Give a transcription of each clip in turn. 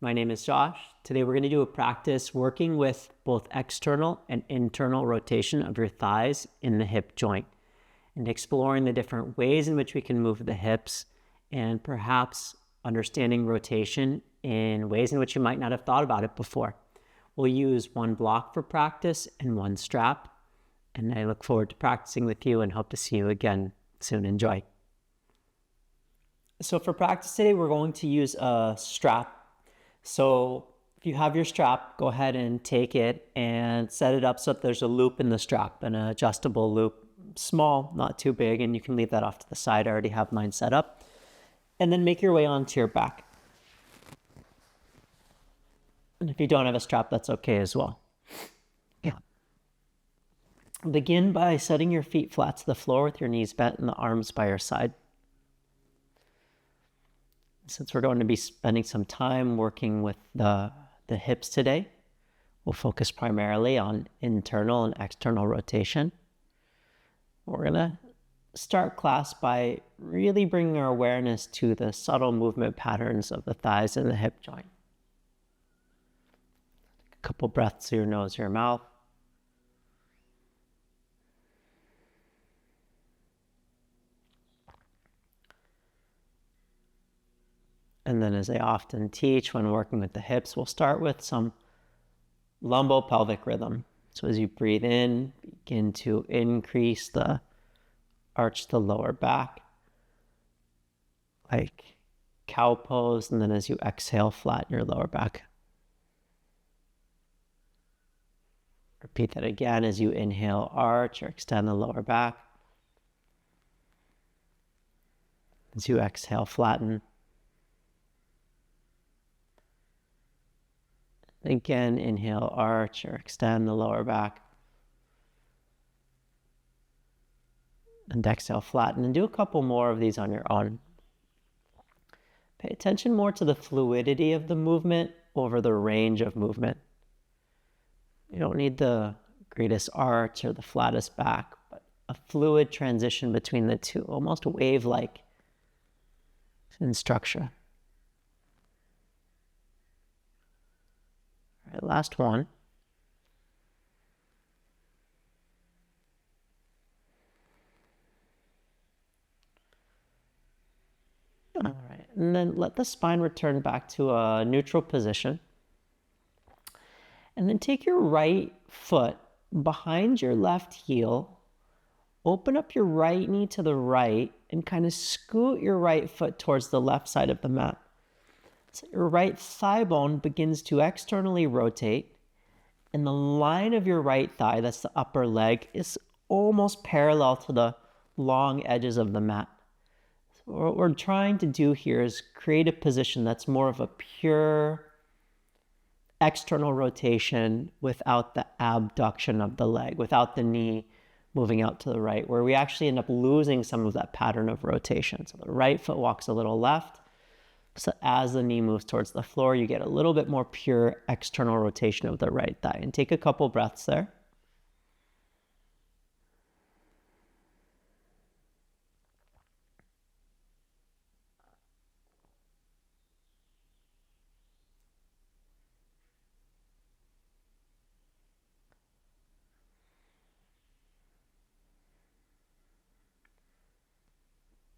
My name is Josh. Today we're going to do a practice working with both external and internal rotation of your thighs in the hip joint and exploring the different ways in which we can move the hips and perhaps understanding rotation in ways in which you might not have thought about it before. We'll use one block for practice and one strap, and I look forward to practicing with you and hope to see you again soon. Enjoy. So for practice today, we're going to use a strap. So if you have your strap, go ahead and take it and set it up so that there's a loop in the strap, an adjustable loop, small, not too big, and you can leave that off to the side. I already have mine set up. And then make your way onto your back. And if you don't have a strap, that's okay as well. Yeah. Begin by setting your feet flat to the floor with your knees bent and the arms by your side. Since we're going to be spending some time working with the hips today, we'll focus primarily on internal and external rotation. We're going to start class by really bringing our awareness to the subtle movement patterns of the thighs and the hip joint. A couple breaths through your nose, your mouth. And then, as I often teach when working with the hips, we'll start with some lumbo-pelvic rhythm. So as you breathe in, begin to increase the arch the lower back, like cow pose, and then as you exhale, flatten your lower back. Repeat that again as you inhale, arch or extend the lower back. As you exhale, flatten. Again, inhale, arch or extend the lower back. And exhale, flatten. And do a couple more of these on your own. Pay attention more to the fluidity of the movement over the range of movement. You don't need the greatest arch or the flattest back, but a fluid transition between the two, almost wave-like in structure. All right, last one. All right, and then let the spine return back to a neutral position. And then take your right foot behind your left heel, open up your right knee to the right, and kind of scoot your right foot towards the left side of the mat. So your right thigh bone begins to externally rotate, and the line of your right thigh, that's the upper leg, is almost parallel to the long edges of the mat. So what we're trying to do here is create a position that's more of a pure external rotation without the abduction of the leg, without the knee moving out to the right, where we actually end up losing some of that pattern of rotation. So the right foot walks a little left. So as the knee moves towards the floor, you get a little bit more pure external rotation of the right thigh. And take a couple breaths there.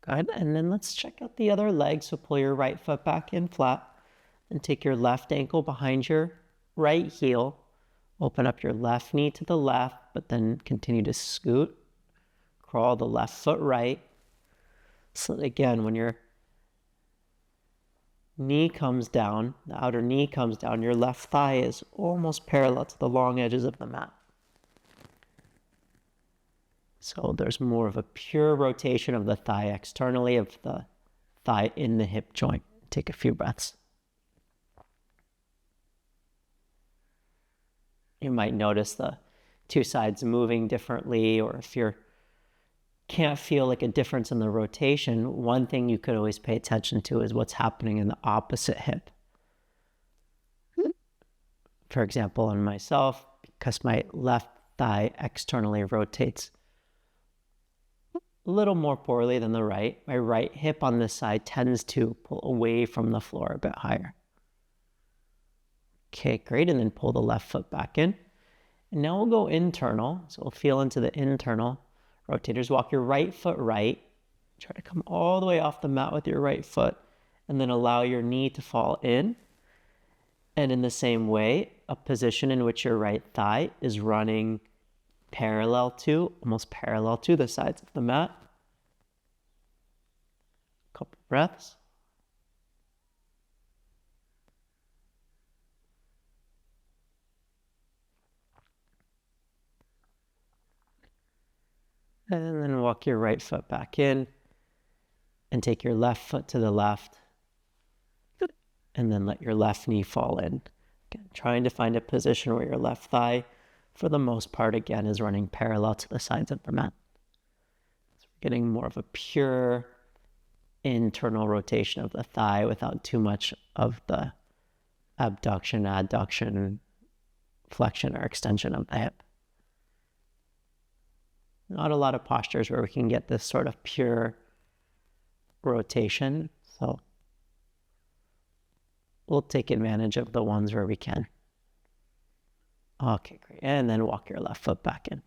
Good, and then let's check out the other leg. So pull your right foot back in flat and take your left ankle behind your right heel. Open up your left knee to the left, but then continue to scoot. Crawl the left foot right. So again, when your knee comes down, the outer knee comes down, your left thigh is almost parallel to the long edges of the mat. So there's more of a pure rotation of the thigh externally, of the thigh in the hip joint. Take a few breaths. You might notice the two sides moving differently, or if you can't feel like a difference in the rotation, one thing you could always pay attention to is what's happening in the opposite hip. For example, on myself, because my left thigh externally rotates a little more poorly than the right, my right hip on this side tends to pull away from the floor a bit higher. Okay, great. And then pull the left foot back in. And now we'll go internal. So we'll feel into the internal rotators. Walk your right foot right. Try to come all the way off the mat with your right foot. And then allow your knee to fall in. And in the same way, a position in which your right thigh is running almost parallel to the sides of the mat. Couple breaths. And then walk your right foot back in and take your left foot to the left. And then let your left knee fall in. Again, trying to find a position where your left thigh, for the most part, again, is running parallel to the sides of the mat. So we're getting more of a pure internal rotation of the thigh without too much of the abduction, adduction, flexion, or extension of the hip. Not a lot of postures where we can get this sort of pure rotation. So we'll take advantage of the ones where we can. Okay, great. And then walk your left foot back in.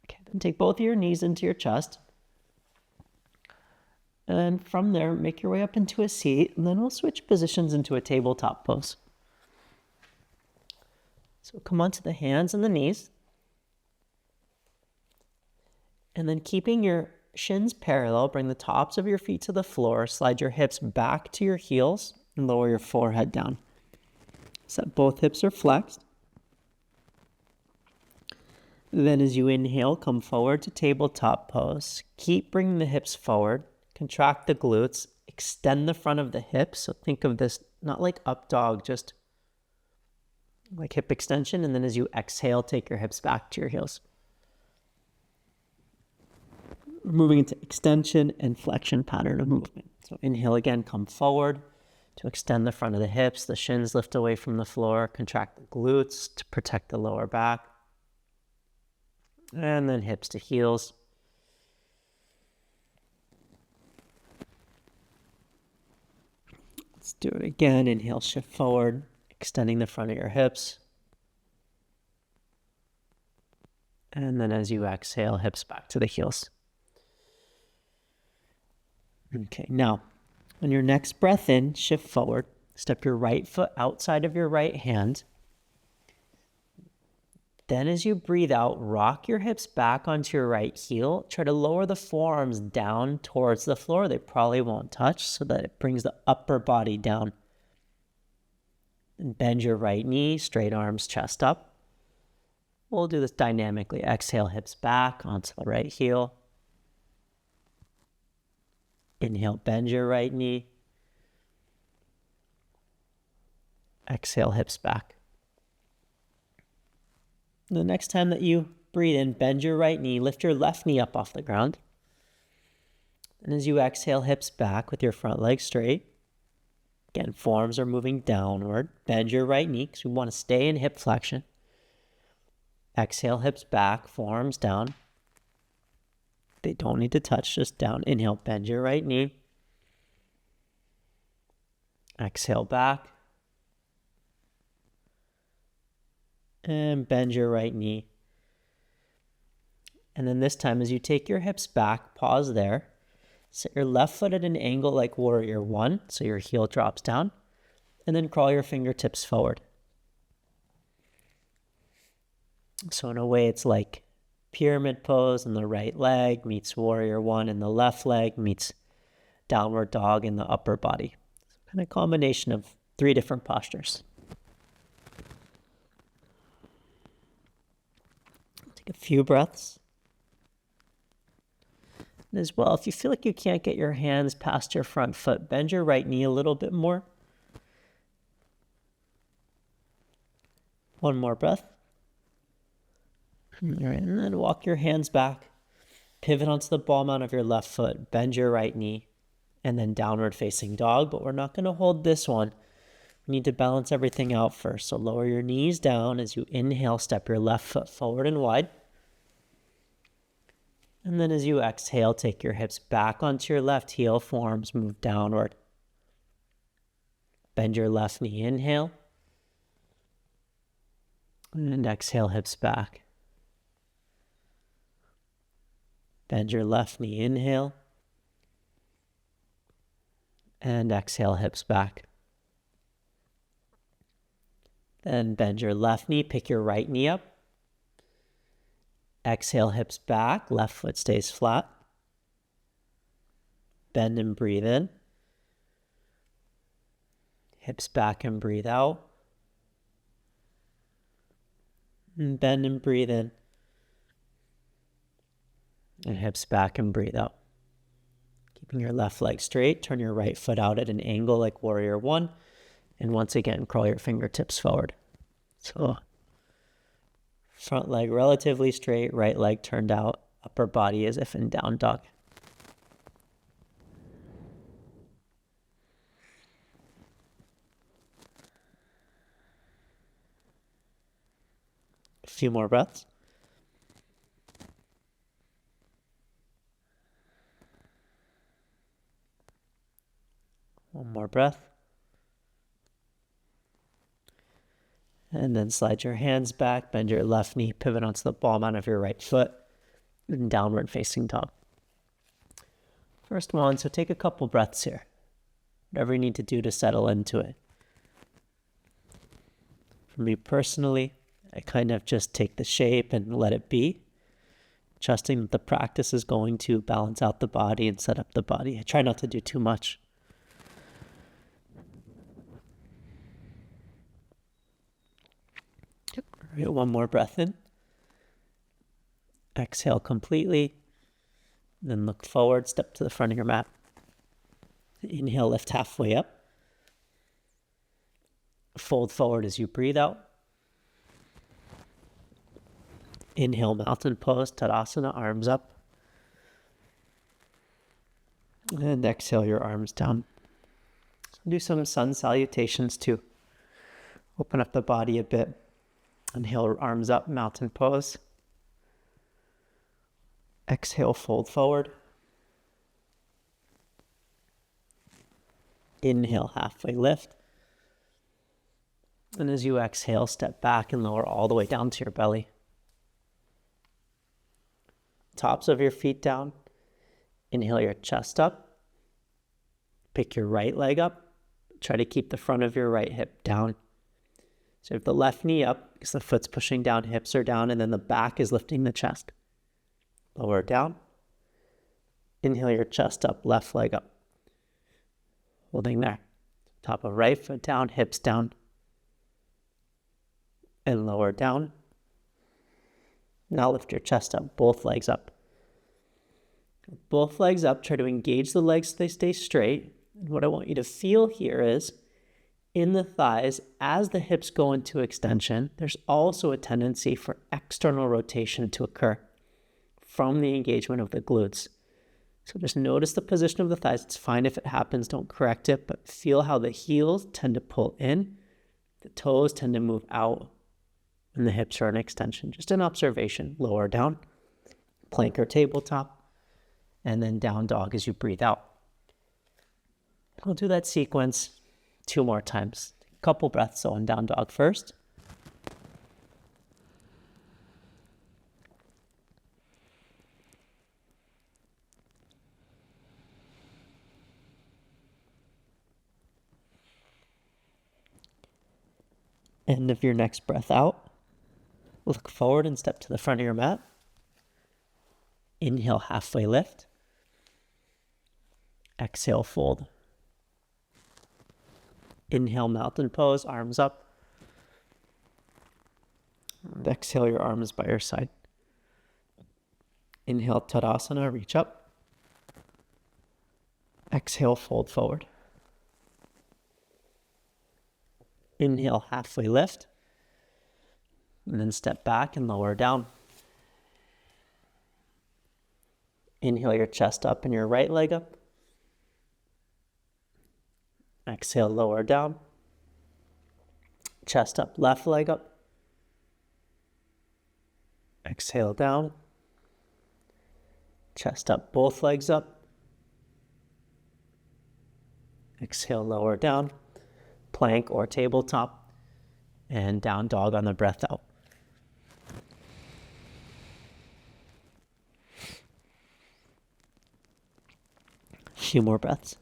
Okay, then take both of your knees into your chest. And from there, make your way up into a seat. And then we'll switch positions into a tabletop pose. So come onto the hands and the knees. And then keeping your shins parallel, bring the tops of your feet to the floor. Slide your hips back to your heels and lower your forehead down. So that both hips are flexed. Then as you inhale, come forward to tabletop pose. Keep bringing the hips forward. Contract the glutes. Extend the front of the hips. So think of this not like up dog, just like hip extension. And then as you exhale, take your hips back to your heels. Moving into extension and flexion pattern of movement. So inhale again, come forward to extend the front of the hips. The shins lift away from the floor. Contract the glutes to protect the lower back. And then hips to heels. Let's do it again. Inhale, shift forward, extending the front of your hips. And then as you exhale, hips back to the heels. Okay, now on your next breath in, shift forward. Step your right foot outside of your right hand. Then as you breathe out, rock your hips back onto your right heel. Try to lower the forearms down towards the floor. They probably won't touch so that it brings the upper body down. And bend your right knee, straight arms, chest up. We'll do this dynamically. Exhale, hips back onto the right heel. Inhale, bend your right knee. Exhale, hips back. The next time that you breathe in, bend your right knee, lift your left knee up off the ground. And as you exhale, hips back with your front leg straight. Again, forearms are moving downward. Bend your right knee because we want to stay in hip flexion. Exhale, hips back, forearms down. They don't need to touch, just down. Inhale, bend your right knee. Exhale, back. And bend your right knee. And then this time, as you take your hips back, pause there. Set your left foot at an angle like warrior one, so your heel drops down. And then crawl your fingertips forward. So in a way, it's like pyramid pose in the right leg meets warrior one in the left leg meets downward dog in the upper body. So kind of combination of 3 different postures. Take a few breaths. And as well, if you feel like you can't get your hands past your front foot, bend your right knee a little bit more. One more breath. All right, and then walk your hands back. Pivot onto the ball mount of your left foot. Bend your right knee. And then downward facing dog. But we're not going to hold this one. We need to balance everything out first. So lower your knees down as you inhale. Step your left foot forward and wide. And then as you exhale, take your hips back onto your left heel. Forearms move downward. Bend your left knee. Inhale. And exhale, hips back. Bend your left knee, inhale. And exhale, hips back. Then bend your left knee, pick your right knee up. Exhale, hips back, left foot stays flat. Bend and breathe in. Hips back and breathe out. And bend and breathe in. And hips back and breathe out. Keeping your left leg straight, turn your right foot out at an angle like warrior one. And once again, curl your fingertips forward. So, front leg relatively straight, right leg turned out, upper body as if in down dog. A few more breaths. One more breath. And then slide your hands back, bend your left knee, pivot onto the ball mount of your right foot, and downward facing dog. First one, so take a couple breaths here. Whatever you need to do to settle into it. For me personally, I kind of just take the shape and let it be, trusting that the practice is going to balance out the body and set up the body. I try not to do too much. All right, one more breath in. Exhale completely. Then look forward, step to the front of your mat. Inhale, lift halfway up. Fold forward as you breathe out. Inhale, mountain pose, Tadasana, arms up. And exhale, your arms down. Do some sun salutations too. Open up the body a bit. Inhale, arms up, mountain pose. Exhale, fold forward. Inhale, halfway lift. And as you exhale, step back and lower all the way down to your belly. Tops of your feet down. Inhale your chest up. Pick your right leg up. Try to keep the front of your right hip down. So you have the left knee up because the foot's pushing down, hips are down, and then the back is lifting the chest. Lower down. Inhale your chest up, left leg up. Holding there. Top of right foot down, hips down. And lower down. Now lift your chest up, both legs up. Both legs up, try to engage the legs so they stay straight. And what I want you to feel here is, in the thighs, as the hips go into extension, there's also a tendency for external rotation to occur from the engagement of the glutes. So just notice the position of the thighs. It's fine if it happens, don't correct it, but feel how the heels tend to pull in, the toes tend to move out when the hips are in extension. Just an observation. Lower down, plank or tabletop, and then down dog as you breathe out. We'll do that sequence 2 more times. A couple breaths on down dog first. End of your next breath out. Look forward and step to the front of your mat. Inhale, halfway lift. Exhale, fold. Inhale, mountain pose, arms up. And exhale, your arms by your side. Inhale, Tadasana, reach up. Exhale, fold forward. Inhale, halfway lift. And then step back and lower down. Inhale your chest up and your right leg up. Exhale, lower down. Chest up, left leg up. Exhale down. Chest up, both legs up. Exhale, lower down. Plank or tabletop. And down dog on the breath out. few more breaths.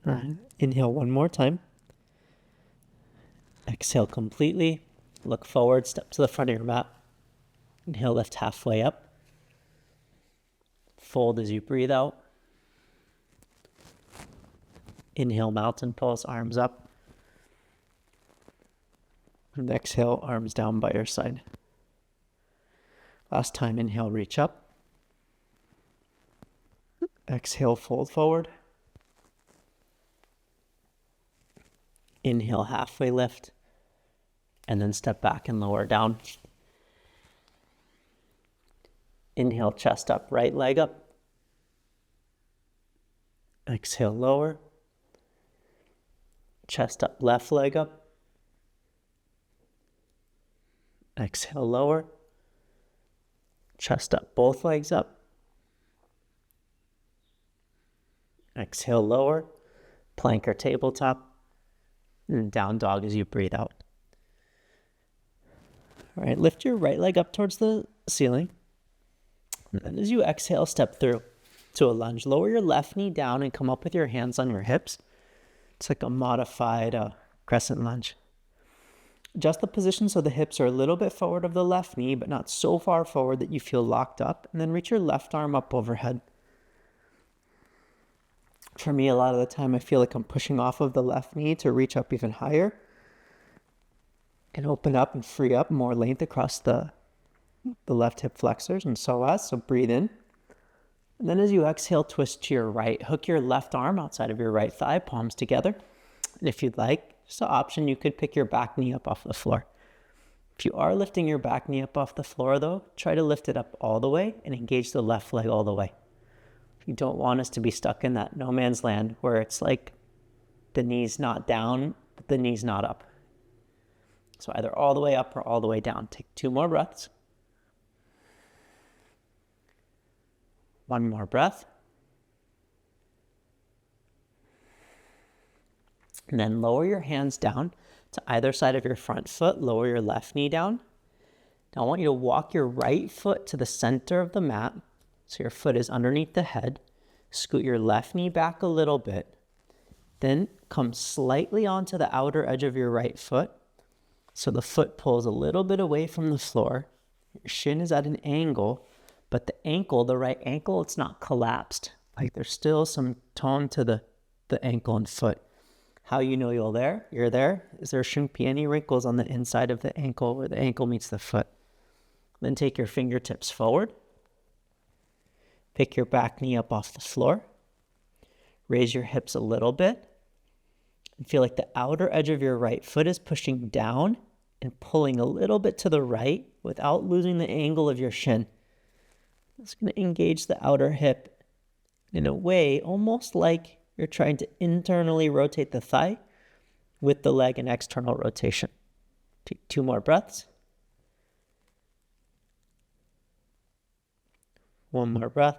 All right. Inhale one more time. Exhale completely. Look forward, step to the front of your mat. Inhale, lift halfway up. Fold as you breathe out. Inhale, mountain pose, arms up. And exhale, arms down by your side. Last time, inhale, reach up. Exhale, fold forward. Inhale, halfway lift. And then step back and lower down. Inhale, chest up, right leg up. Exhale, lower. Chest up, left leg up. Exhale, lower. Chest up, both legs up. Exhale, lower. Plank or tabletop. And down dog as you breathe out. All right, lift your right leg up towards the ceiling. And then as you exhale, step through to a lunge. Lower your left knee down and come up with your hands on your hips. It's like a modified crescent lunge. Adjust the position so the hips are a little bit forward of the left knee, but not so far forward that you feel locked up. And then reach your left arm up overhead. For me, a lot of the time, I feel like I'm pushing off of the left knee to reach up even higher. And open up and free up more length across the left hip flexors and psoas. So breathe in. And then as you exhale, twist to your right. Hook your left arm outside of your right thigh, palms together. And if you'd like, just an option, you could pick your back knee up off the floor. If you are lifting your back knee up off the floor, though, try to lift it up all the way and engage the left leg all the way. You don't want us to be stuck in that no man's land where it's like the knee's not down, but the knee's not up. So either all the way up or all the way down. Take 2 more breaths. 1 more breath. And then lower your hands down to either side of your front foot. Lower your left knee down. Now I want you to walk your right foot to the center of the mat. So your foot is underneath the head. Scoot your left knee back a little bit. Then come slightly onto the outer edge of your right foot. So the foot pulls a little bit away from the floor. Your shin is at an angle, but the ankle, the right ankle, it's not collapsed. Like there's still some tone to the ankle and foot. How you know you're there is there shouldn't be any wrinkles on the inside of the ankle where the ankle meets the foot. Then take your fingertips forward. Pick your back knee up off the floor. Raise your hips a little bit. And feel like the outer edge of your right foot is pushing down and pulling a little bit to the right without losing the angle of your shin. It's going to engage the outer hip in a way almost like you're trying to internally rotate the thigh with the leg in external rotation. Take 2 more breaths. 1 more breath.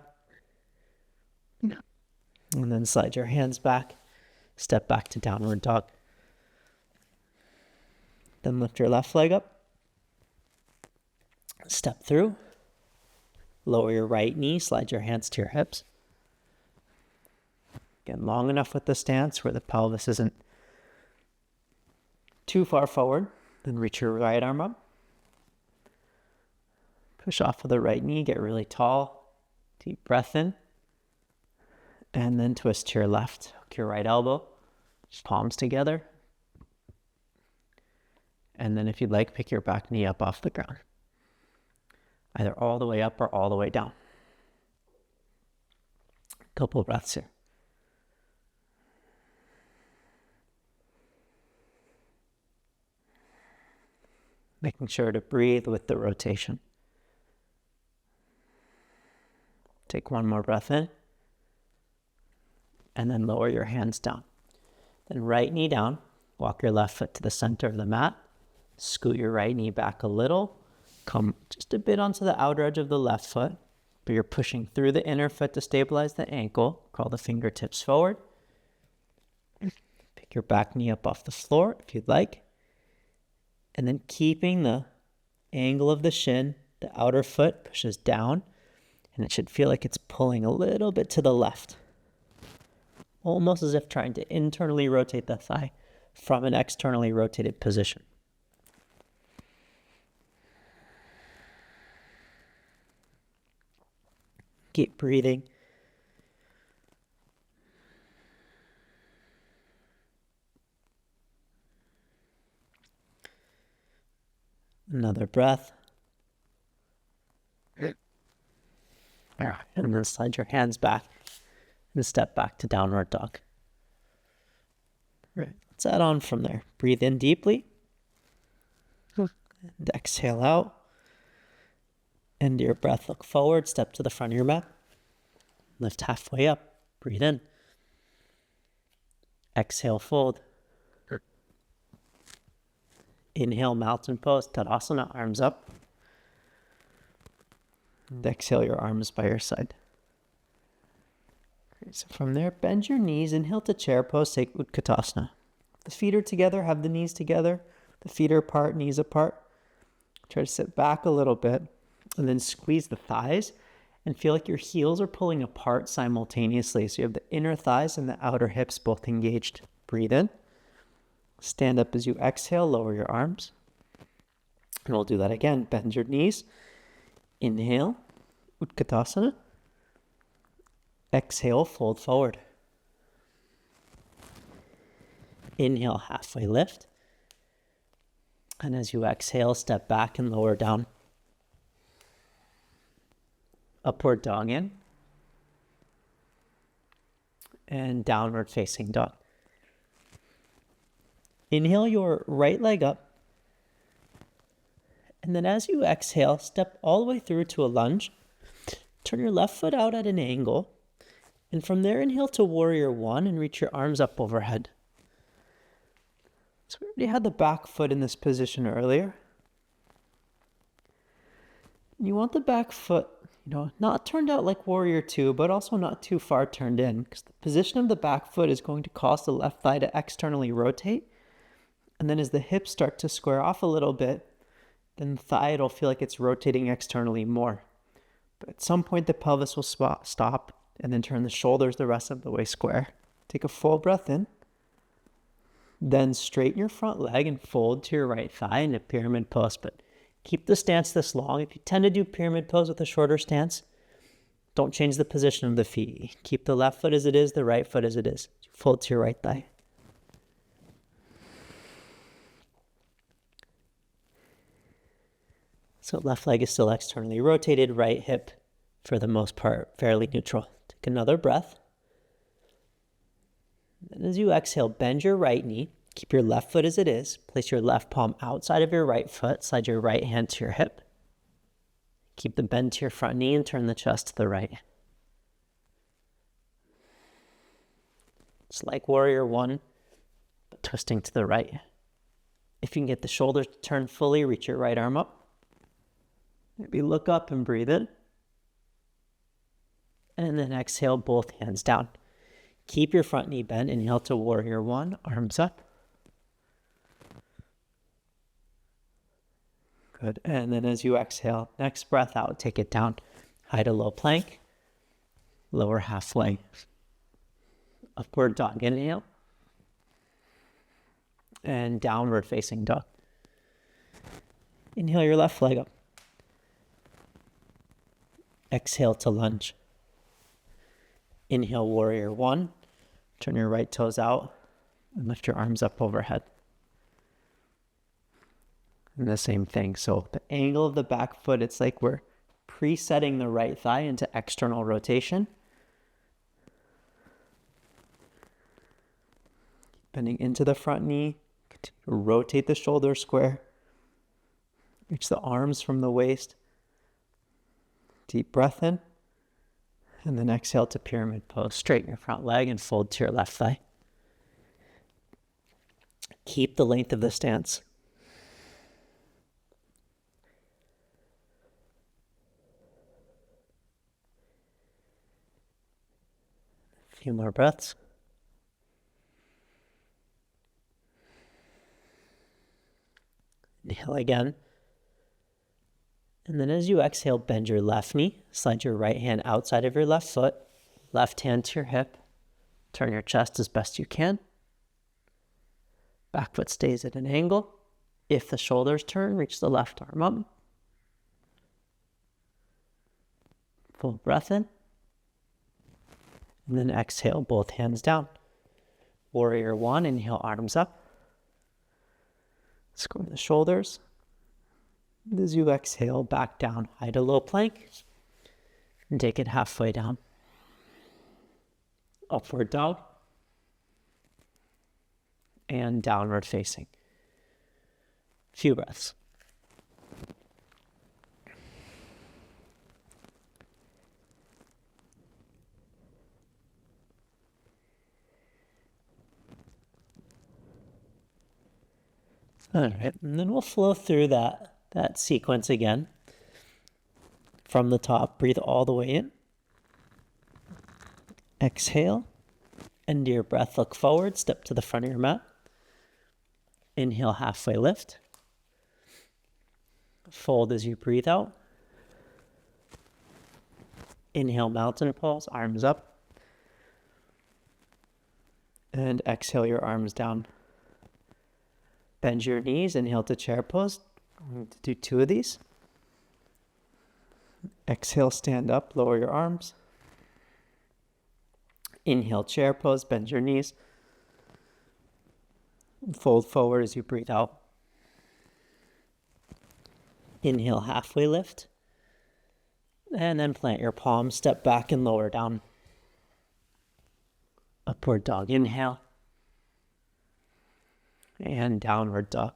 And then slide your hands back. Step back to downward dog. Then lift your left leg up. Step through. Lower your right knee. Slide your hands to your hips. Again, long enough with the stance where the pelvis isn't too far forward. Then reach your right arm up. Push off of the right knee. Get really tall. Deep breath in. And then twist to your left. Hook your right elbow. Palms together. And then if you'd like, pick your back knee up off the ground. Either all the way up or all the way down. Couple breaths here. Making sure to breathe with the rotation. Take 1 more breath in. And then lower your hands down. Then right knee down. Walk your left foot to the center of the mat. Scoot your right knee back a little. Come just a bit onto the outer edge of the left foot. But you're pushing through the inner foot to stabilize the ankle. Crawl the fingertips forward. Pick your back knee up off the floor if you'd like. And then keeping the angle of the shin, the outer foot pushes down, and it should feel like it's pulling a little bit to the left. Almost as if trying to internally rotate the thigh from an externally rotated position. Keep breathing. Another breath. And then slide your hands back and step back to downward dog. Right. Let's add on from there. Breathe in deeply. And exhale out. End your breath. Look forward. Step to the front of your mat. Lift halfway up. Breathe in. Exhale, fold. Inhale, mountain pose. Tadasana, arms up. And exhale your arms by your side. Okay, so from there, bend your knees. Inhale to chair pose. Take Utkatasana. The feet are together. Have the knees together. The feet are apart, knees apart. Try to sit back a little bit. And then squeeze the thighs. And feel like your heels are pulling apart simultaneously. So you have the inner thighs and the outer hips both engaged. Breathe in. Stand up as you exhale. Lower your arms. And we'll do that again. Bend your knees. Inhale, Utkatasana. Exhale, fold forward. Inhale, halfway lift. And as you exhale, step back and lower down. Upward dog in. And downward facing dog. Inhale your right leg up. And then as you exhale, step all the way through to a lunge. Turn your left foot out at an angle. And from there, inhale to warrior one and reach your arms up overhead. So we already had the back foot in this position earlier. You want the back foot, not turned out like warrior two, but also not too far turned in, because the position of the back foot is going to cause the left thigh to externally rotate. And then as the hips start to square off a little bit, then the thigh, it'll feel like it's rotating externally more. But at some point, the pelvis will stop and then turn the shoulders the rest of the way square. Take a full breath in. Then straighten your front leg and fold to your right thigh into pyramid pose. But keep the stance this long. If you tend to do pyramid pose with a shorter stance, don't change the position of the feet. Keep the left foot as it is, the right foot as it is. Fold to your right thigh. So left leg is still externally rotated, right hip, for the most part, fairly neutral. Take another breath. And as you exhale, bend your right knee. Keep your left foot as it is. Place your left palm outside of your right foot. Slide your right hand to your hip. Keep the bend to your front knee and turn the chest to the right. It's like warrior one, but twisting to the right. If you can get the shoulders to turn fully, reach your right arm up. Maybe look up and breathe in. And then exhale, both hands down. Keep your front knee bent. Inhale to warrior one, arms up. Good. And then as you exhale, next breath out, take it down. High to low plank. Lower halfway. Upward dog, inhale. And downward facing dog. Inhale your left leg up. Exhale to lunge. Inhale, warrior one. Turn your right toes out and lift your arms up overhead. And the same thing. So the angle of the back foot, it's like we're presetting the right thigh into external rotation. Bending into the front knee. Continue to rotate the shoulders square. Reach the arms from the waist. Deep breath in. And then exhale to pyramid pose. Straighten your front leg and fold to your left thigh. Keep the length of the stance. A few more breaths. Inhale again. And then as you exhale, bend your left knee, slide your right hand outside of your left foot, left hand to your hip, turn your chest as best you can. Back foot stays at an angle. If the shoulders turn, reach the left arm up. Full breath in. And then exhale, both hands down. Warrior one, inhale, arms up. Square the shoulders. And as you exhale, back down, high to low plank. And take it halfway down. Upward dog. And downward facing. Few breaths. All right, and then we'll flow through that sequence again. From the top, breathe all the way in. Exhale. End your breath, look forward, step to the front of your mat. Inhale, halfway lift. Fold as you breathe out. Inhale, mountain pose, arms up. And exhale your arms down. Bend your knees, inhale to chair pose. I'm going to do 2 of these. Exhale, stand up, lower your arms. Inhale, chair pose, bend your knees. Fold forward as you breathe out. Inhale, halfway lift. And then plant your palms, step back and lower down. Upward dog, inhale. And downward dog.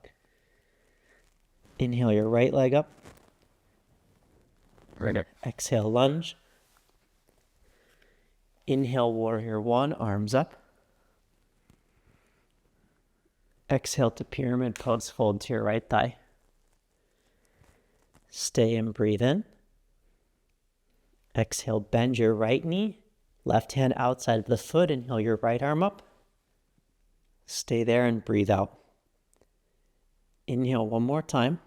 Inhale your right leg up. Right. Exhale, lunge. Inhale, warrior one, arms up. Exhale to pyramid pose, fold to your right thigh. Stay and breathe in. Exhale, bend your right knee. Left hand outside of the foot, inhale your right arm up. Stay there and breathe out. Inhale one more time.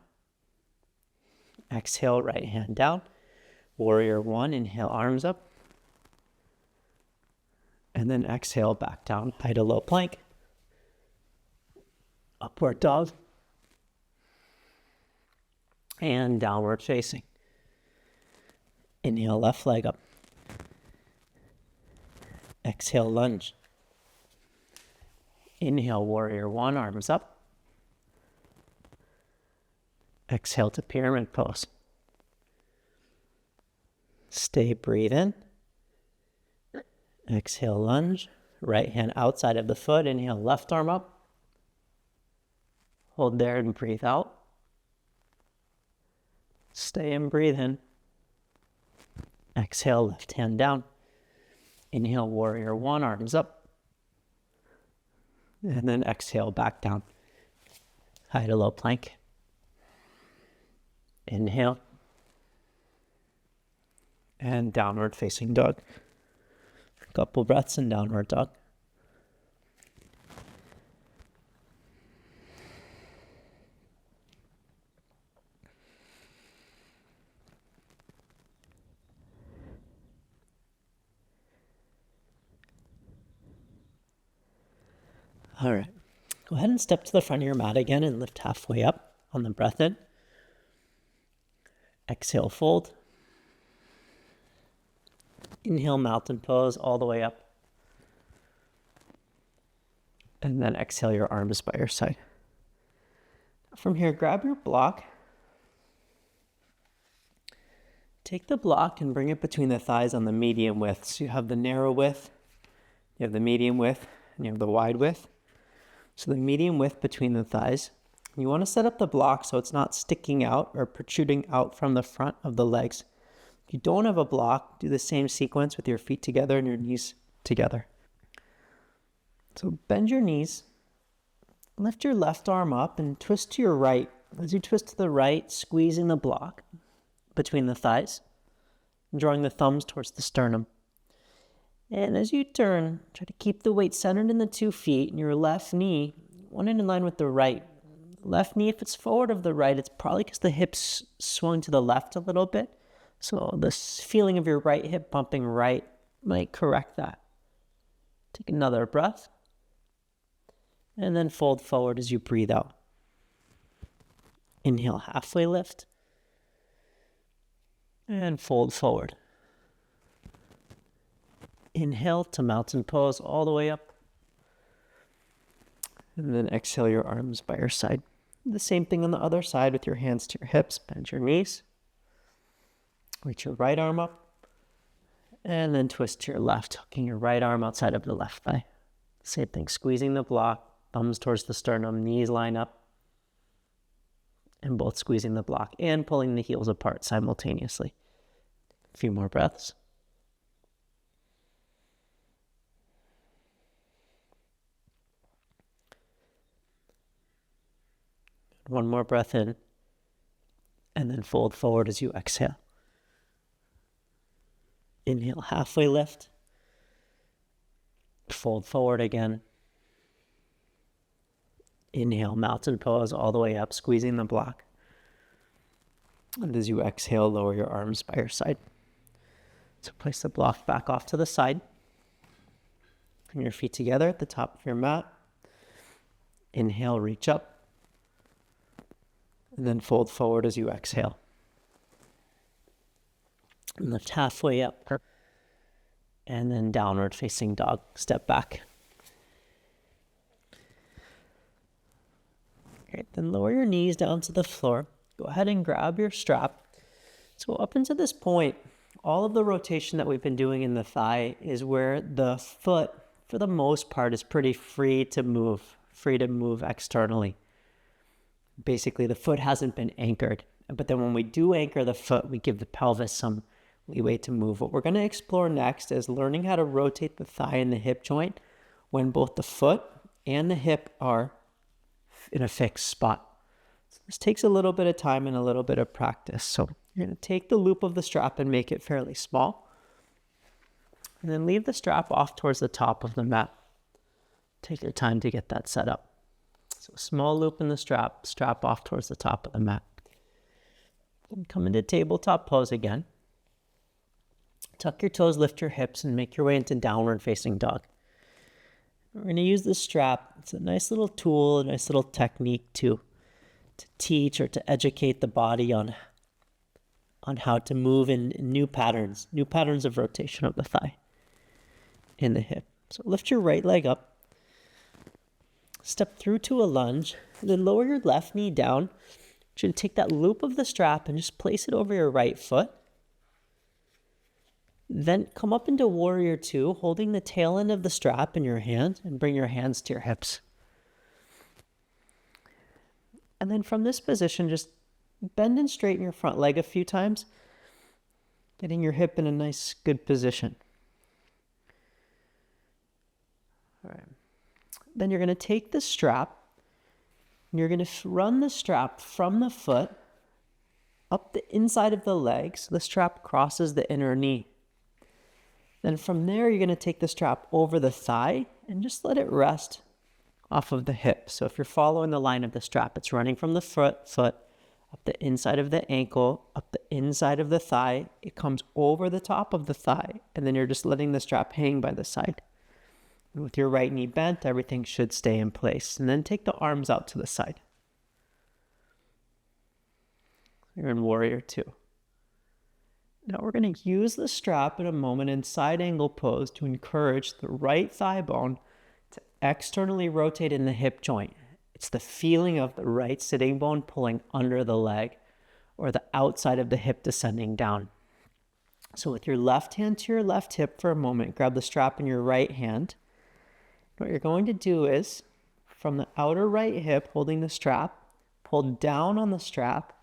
Exhale, right hand down. Warrior one, inhale, arms up. And then exhale, back down, high to low plank. Upward dog. And downward facing. Inhale, left leg up. Exhale, lunge. Inhale, warrior one, arms up. Exhale to pyramid pose. Stay, breathe in. Exhale, lunge. Right hand outside of the foot. Inhale, left arm up. Hold there and breathe out. Stay and breathe in. Exhale, left hand down. Inhale, warrior one, arms up. And then exhale, back down. High to low plank. Inhale. And downward facing dog. A couple breaths in downward dog. All right, go ahead and step to the front of your mat again and lift halfway up on the breath in. Exhale, fold. Inhale, mountain pose all the way up. And then exhale your arms by your side. From here, grab your block. Take the block and bring it between the thighs on the medium width. So you have the narrow width, you have the medium width, and you have the wide width. So the medium width between the thighs. You want to set up the block so it's not sticking out or protruding out from the front of the legs. If you don't have a block, do the same sequence with your feet together and your knees together. So bend your knees, lift your left arm up and twist to your right. As you twist to the right, squeezing the block between the thighs, drawing the thumbs towards the sternum. And as you turn, try to keep the weight centered in the 2 feet and your left knee, one in line with the right. Left knee, if it's forward of the right, it's probably because the hips swung to the left a little bit. So this feeling of your right hip bumping right might correct that. Take another breath. And then fold forward as you breathe out. Inhale, halfway lift. And fold forward. Inhale to mountain pose all the way up. And then exhale your arms by your side. The same thing on the other side with your hands to your hips. Bend your knees. Reach your right arm up. And then twist to your left, hooking your right arm outside of the left thigh. Same thing, squeezing the block. Thumbs towards the sternum, knees line up. And both squeezing the block and pulling the heels apart simultaneously. A few more breaths. One more breath in, and then fold forward as you exhale. Inhale, halfway lift. Fold forward again. Inhale, mountain pose all the way up, squeezing the block. And as you exhale, lower your arms by your side. So place the block back off to the side. Bring your feet together at the top of your mat. Inhale, reach up. And then fold forward as you exhale. And lift halfway up. And then downward facing dog. Step back. Great. Then lower your knees down to the floor. Go ahead and grab your strap. So up until this point, all of the rotation that we've been doing in the thigh is where the foot, for the most part, is pretty free to move externally. Basically, the foot hasn't been anchored. But then when we do anchor the foot, we give the pelvis some leeway to move. What we're going to explore next is learning how to rotate the thigh and the hip joint when both the foot and the hip are in a fixed spot. So this takes a little bit of time and a little bit of practice. So you're going to take the loop of the strap and make it fairly small. And then leave the strap off towards the top of the mat. Take your time to get that set up. So a small loop in the strap off towards the top of the mat. Then come into tabletop pose again. Tuck your toes, lift your hips, and make your way into downward facing dog. We're going to use this strap. It's a nice little tool, a nice little technique to teach or to educate the body on how to move in new patterns of rotation of the thigh and the hip. So lift your right leg up. Step through to a lunge, and then lower your left knee down. You're going to take that loop of the strap and just place it over your right foot. Then come up into Warrior Two, holding the tail end of the strap in your hand, and bring your hands to your hips. And then from this position, just bend and straighten your front leg a few times, getting your hip in a nice, good position. All right. Then you're going to take the strap, and you're going to run the strap from the foot up the inside of the leg, so the strap crosses the inner knee. Then from there, you're going to take the strap over the thigh and just let it rest off of the hip. So if you're following the line of the strap, it's running from the foot up the inside of the ankle, up the inside of the thigh. It comes over the top of the thigh, and then you're just letting the strap hang by the side. With your right knee bent, everything should stay in place. And then take the arms out to the side. You're in Warrior Two. Now we're going to use the strap in a moment in side angle pose to encourage the right thigh bone to externally rotate in the hip joint. It's the feeling of the right sitting bone pulling under the leg or the outside of the hip descending down. So with your left hand to your left hip for a moment, grab the strap in your right hand. What you're going to do is, from the outer right hip, holding the strap, pull down on the strap,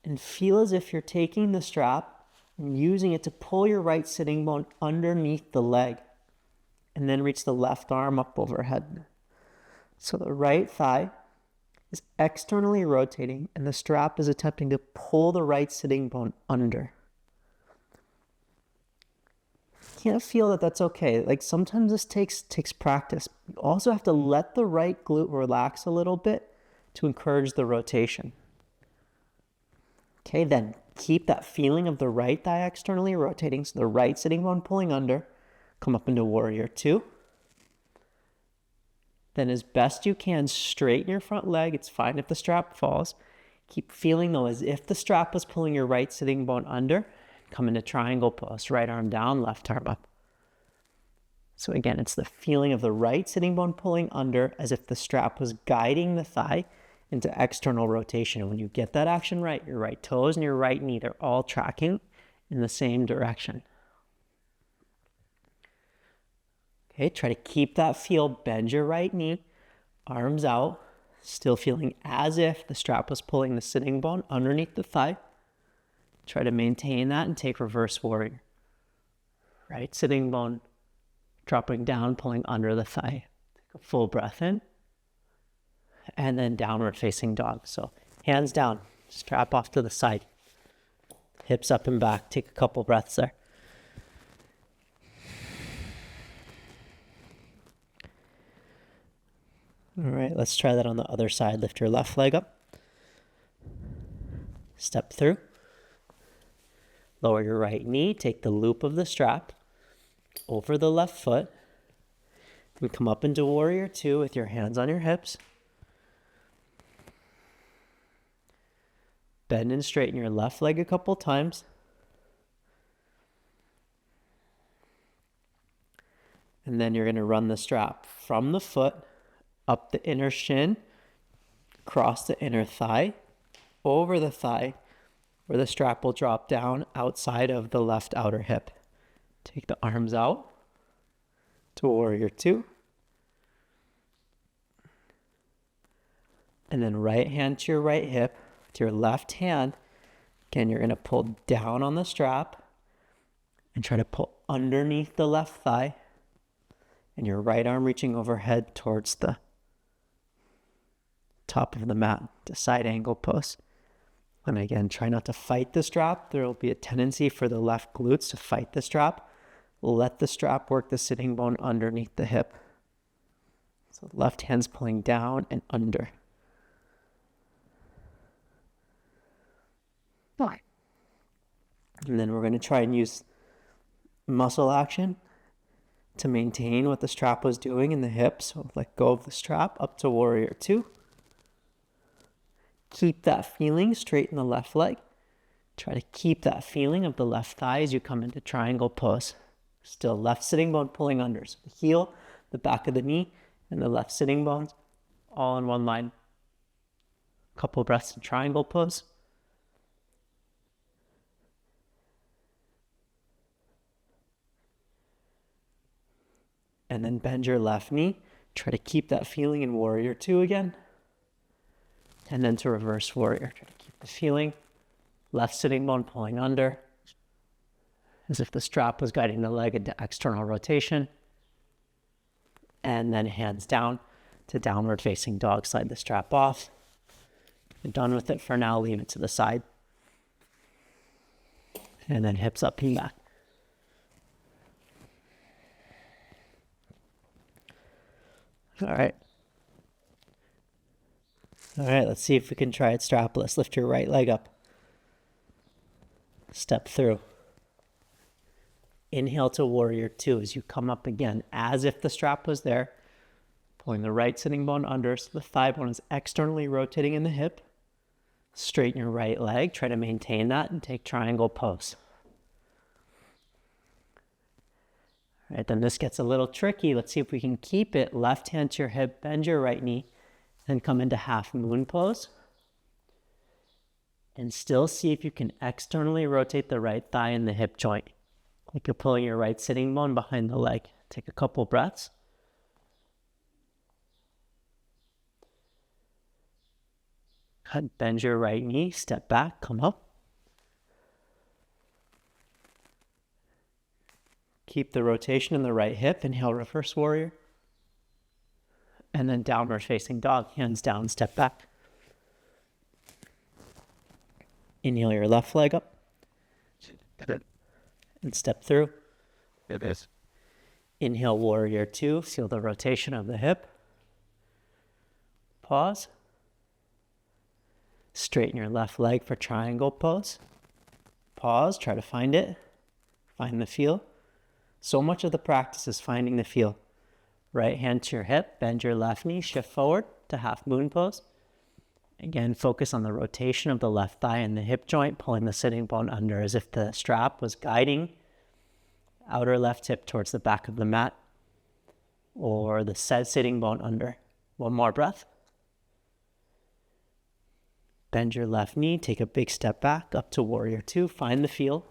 and feel as if you're taking the strap and using it to pull your right sitting bone underneath the leg, and then reach the left arm up overhead. So the right thigh is externally rotating, and the strap is attempting to pull the right sitting bone under. Can't feel that, that's okay. Like sometimes this takes practice. You also have to let the right glute relax a little bit to encourage the rotation. Okay, then keep that feeling of the right thigh externally rotating, so the right sitting bone pulling under. Come up into warrior two. Then as best you can, straighten your front leg. It's fine if the strap falls. Keep feeling though as if the strap was pulling your right sitting bone under. Come into triangle pose, right arm down, left arm up. So again, it's the feeling of the right sitting bone pulling under as if the strap was guiding the thigh into external rotation. And when you get that action right, your right toes and your right knee, they're all tracking in the same direction. Okay, try to keep that feel. Bend your right knee, arms out, still feeling as if the strap was pulling the sitting bone underneath the thigh. Try to maintain that and take reverse warrior. Right sitting bone dropping down, pulling under the thigh. Take a full breath in. And then downward facing dog. So hands down, strap off to the side. Hips up and back. Take a couple breaths there. All right, let's try that on the other side. Lift your left leg up. Step through. Lower your right knee. Take the loop of the strap over the left foot. And come up into warrior two with your hands on your hips. Bend and straighten your left leg a couple times. And then you're going to run the strap from the foot, up the inner shin, across the inner thigh, over the thigh, where the strap will drop down outside of the left outer hip. Take the arms out to warrior two. And then right hand to your right hip. With your left hand, again, you're going to pull down on the strap and try to pull underneath the left thigh. And your right arm reaching overhead towards the top of the mat to side angle pose. And again, try not to fight the strap. There will be a tendency for the left glutes to fight the strap. Let the strap work the sitting bone underneath the hip. So left hand's pulling down and under. And then we're going to try and use muscle action to maintain what the strap was doing in the hip. So let go of the strap, up to warrior two. Keep that feeling, straighten the left leg. Try to keep that feeling of the left thigh as you come into triangle pose. Still left sitting bone pulling under. So the heel, the back of the knee, and the left sitting bones all in one line. Couple breaths in triangle pose. And then bend your left knee. Try to keep that feeling in warrior two again. And then to reverse warrior. Try to keep the feeling. Left sitting bone pulling under. As if the strap was guiding the leg into external rotation. And then hands down to downward facing dog. Slide the strap off. You're done with it for now. Leave it to the side. And then hips up and back. All right, let's see if we can try it strapless. Lift your right leg up. Step through. Inhale to warrior two as you come up again, as if the strap was there. Pulling the right sitting bone under so the thigh bone is externally rotating in the hip. Straighten your right leg. Try to maintain that and take triangle pose. All right, then this gets a little tricky. Let's see if we can keep it. Left hand to your hip, bend your right knee, then come into half moon pose. And still see if you can externally rotate the right thigh in the hip joint. Like you're pulling your right sitting bone behind the leg. Take a couple breaths. Bend your right knee, step back, come up. Keep the rotation in the right hip. Inhale, reverse warrior. And then downward facing dog. Hands down, step back. Inhale your left leg up. And step through. Inhale, warrior two. Feel the rotation of the hip. Pause. Straighten your left leg for triangle pose. Pause, try to find it. Find the feel. So much of the practice is finding the feel. Right hand to your hip, bend your left knee, shift forward to half moon pose. Again, focus on the rotation of the left thigh and the hip joint, pulling the sitting bone under as if the strap was guiding outer left hip towards the back of the mat, or the sitting bone under. One more breath. Bend your left knee, take a big step back up to warrior two. Find the feel.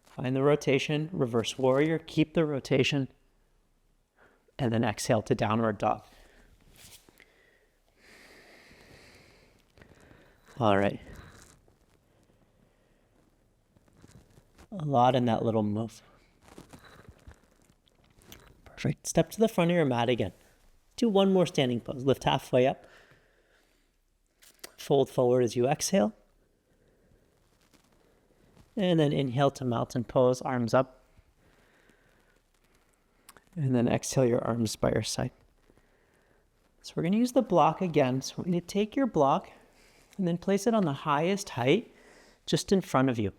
Find the rotation. Reverse warrior, keep the rotation. And then exhale to downward dog. All right. A lot in that little move. Perfect. Step to the front of your mat again. Do one more standing pose. Lift halfway up. Fold forward as you exhale. And then inhale to mountain pose, arms up. And then exhale your arms by your side. So we're going to use the block again. So we're going to take your block and then place it on the highest height just in front of you.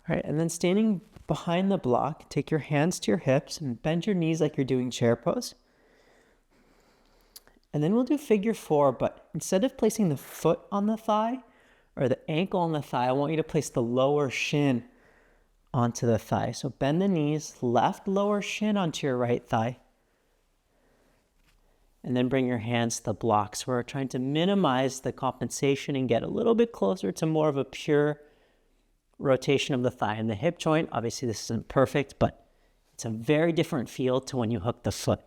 All right, and then standing behind the block, take your hands to your hips and bend your knees like you're doing chair pose. And then we'll do figure four, but instead of placing the foot on the thigh or the ankle on the thigh, I want you to place the lower shin onto the thigh. So bend the knees, left lower shin onto your right thigh. And then bring your hands to the block. So we're trying to minimize the compensation and get a little bit closer to more of a pure rotation of the thigh and the hip joint. Obviously this isn't perfect, but it's a very different feel to when you hook the foot.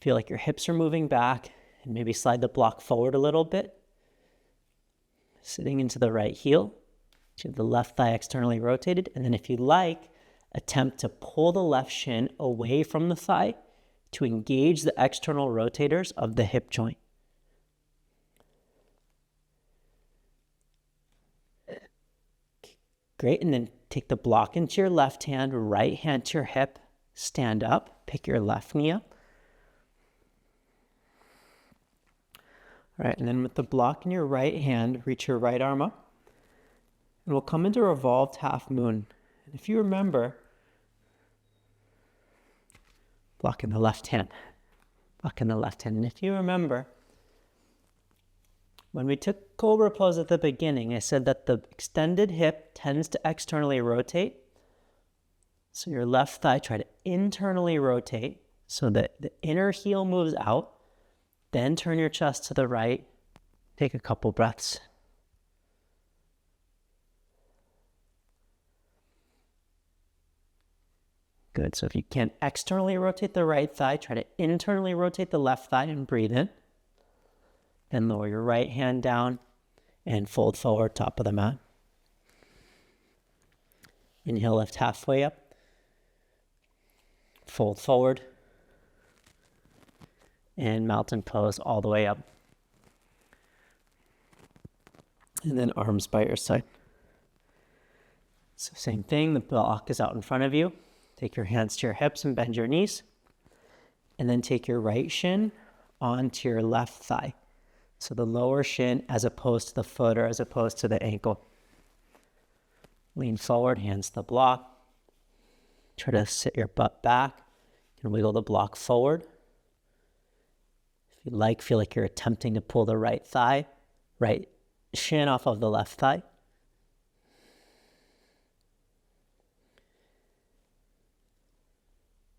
Feel like your hips are moving back and maybe slide the block forward a little bit. Sitting into the right heel. You have the left thigh externally rotated. And then if you like, attempt to pull the left shin away from the thigh to engage the external rotators of the hip joint. Great, and then take the block into your left hand, right hand to your hip, stand up, pick your left knee up. All right, and then with the block in your right hand, reach your right arm up. And we'll come into revolved half moon. And if you remember, block in the left hand. Block in the left hand. And if you remember, when we took cobra pose at the beginning, I said that the extended hip tends to externally rotate. So your left thigh, try to internally rotate so that the inner heel moves out. Then turn your chest to the right. Take a couple breaths. Good. So if you can't externally rotate the right thigh, try to internally rotate the left thigh and breathe in. Then lower your right hand down and fold forward, top of the mat. Inhale, lift halfway up. Fold forward. And mountain pose all the way up. And then arms by your side. So same thing, the block is out in front of you. Take your hands to your hips and bend your knees. And then take your right shin onto your left thigh. So the lower shin as opposed to the foot or as opposed to the ankle. Lean forward, hands to the block. Try to sit your butt back and wiggle the block forward. If you like, feel like you're attempting to pull the right thigh, right shin off of the left thigh.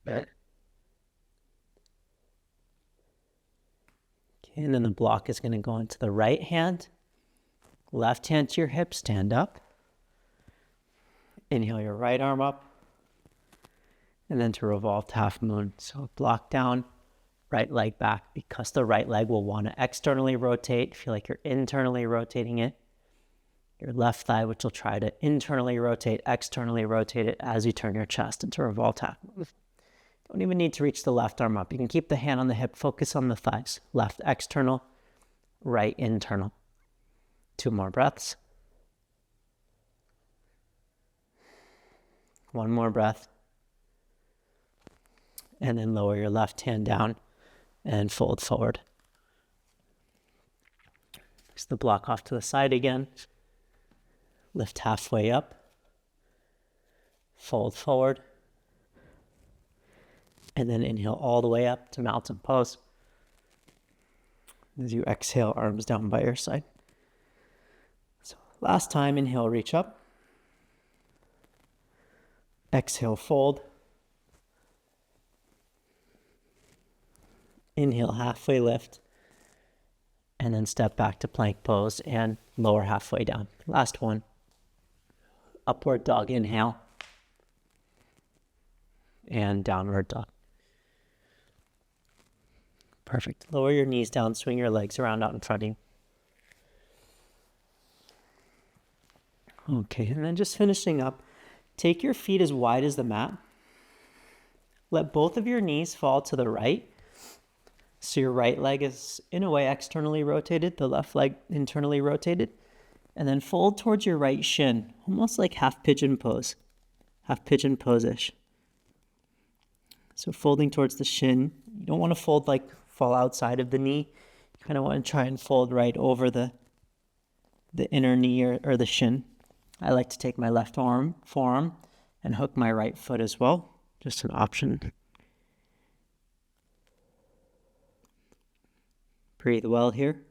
Okay, and then the block is going to go into the right hand. Left hand to your hip, stand up. Inhale your right arm up. And then to revolved half moon. So block down, right leg back, because the right leg will want to externally rotate. Feel like you're internally rotating it. Your left thigh, which will try to internally rotate, externally rotate it as you turn your chest into revolved half moon. Don't even need to reach the left arm up. You can keep the hand on the hip, focus on the thighs. Left external, right internal. 2 more breaths. 1 more breath. And then lower your left hand down and fold forward. Fix the block off to the side again. Lift halfway up. Fold forward. And then inhale all the way up to mountain pose. As you exhale, arms down by your side. So last time, inhale, reach up. Exhale, fold. Inhale, halfway lift. And then step back to plank pose and lower halfway down. Last one. Upward dog, inhale. And downward dog. Perfect. Lower your knees down, swing your legs around out in front of you. Okay, and then just finishing up, take your feet as wide as the mat. Let both of your knees fall to the right. So your right leg is, in a way, externally rotated, the left leg internally rotated. And then fold towards your right shin, almost like half pigeon pose, half pigeon pose-ish. So folding towards the shin. You don't want to fold like fall outside of the knee. You kind of want to try and fold right over the inner knee or the shin. I like to take my left forearm and hook my right foot as well. Just an option. Breathe well here.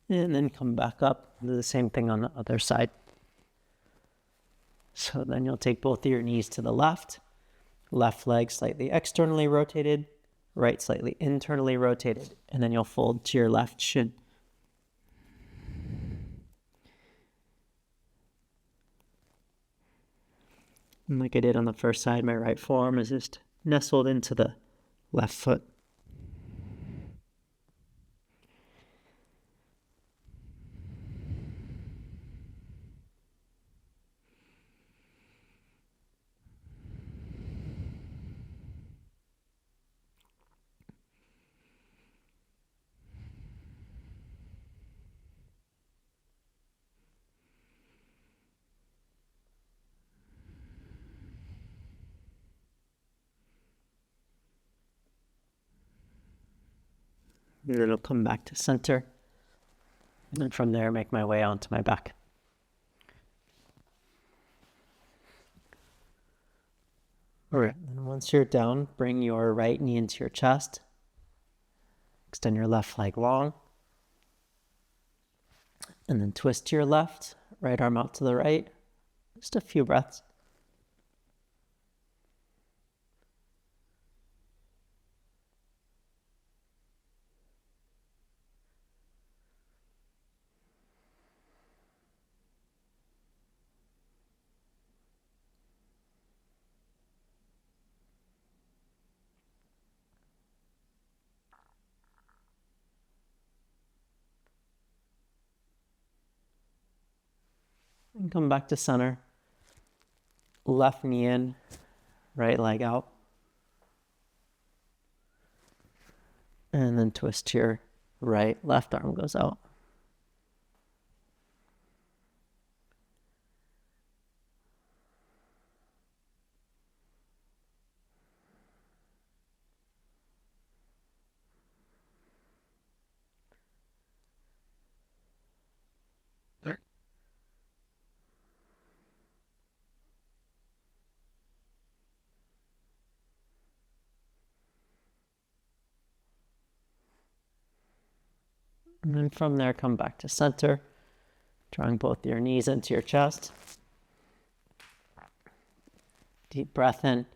And then come back up, do the same thing on the other side. So then you'll take both of your knees to the left leg slightly externally rotated, right slightly internally rotated, and then you'll fold to your left shin. And like I did on the first side, my right forearm is just nestled into the left foot. And then it'll come back to center. And then from there, make my way onto my back. All right, and once you're down, bring your right knee into your chest. Extend your left leg long. And then twist to your left, right arm out to the right. Just a few breaths. And come back to center. Left knee in, right leg out. And then twist to your right, left arm goes out. And then from there, come back to center, drawing both your knees into your chest. Deep breath in.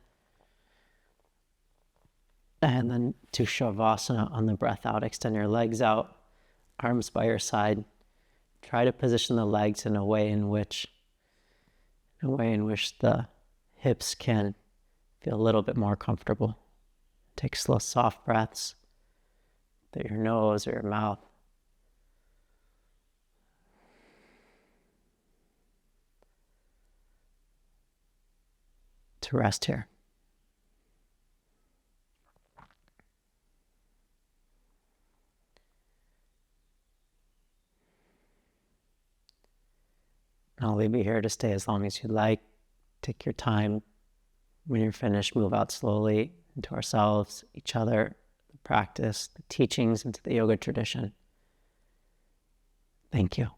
And then to Shavasana on the breath out. Extend your legs out, arms by your side. Try to position the legs in a way in which the hips can feel a little bit more comfortable. Take slow, soft breaths through your nose or your mouth. To rest here. I'll leave you here to stay as long as you like. Take your time. When you're finished, move out slowly into ourselves, each other, the practice, the teachings, into the yoga tradition. Thank you.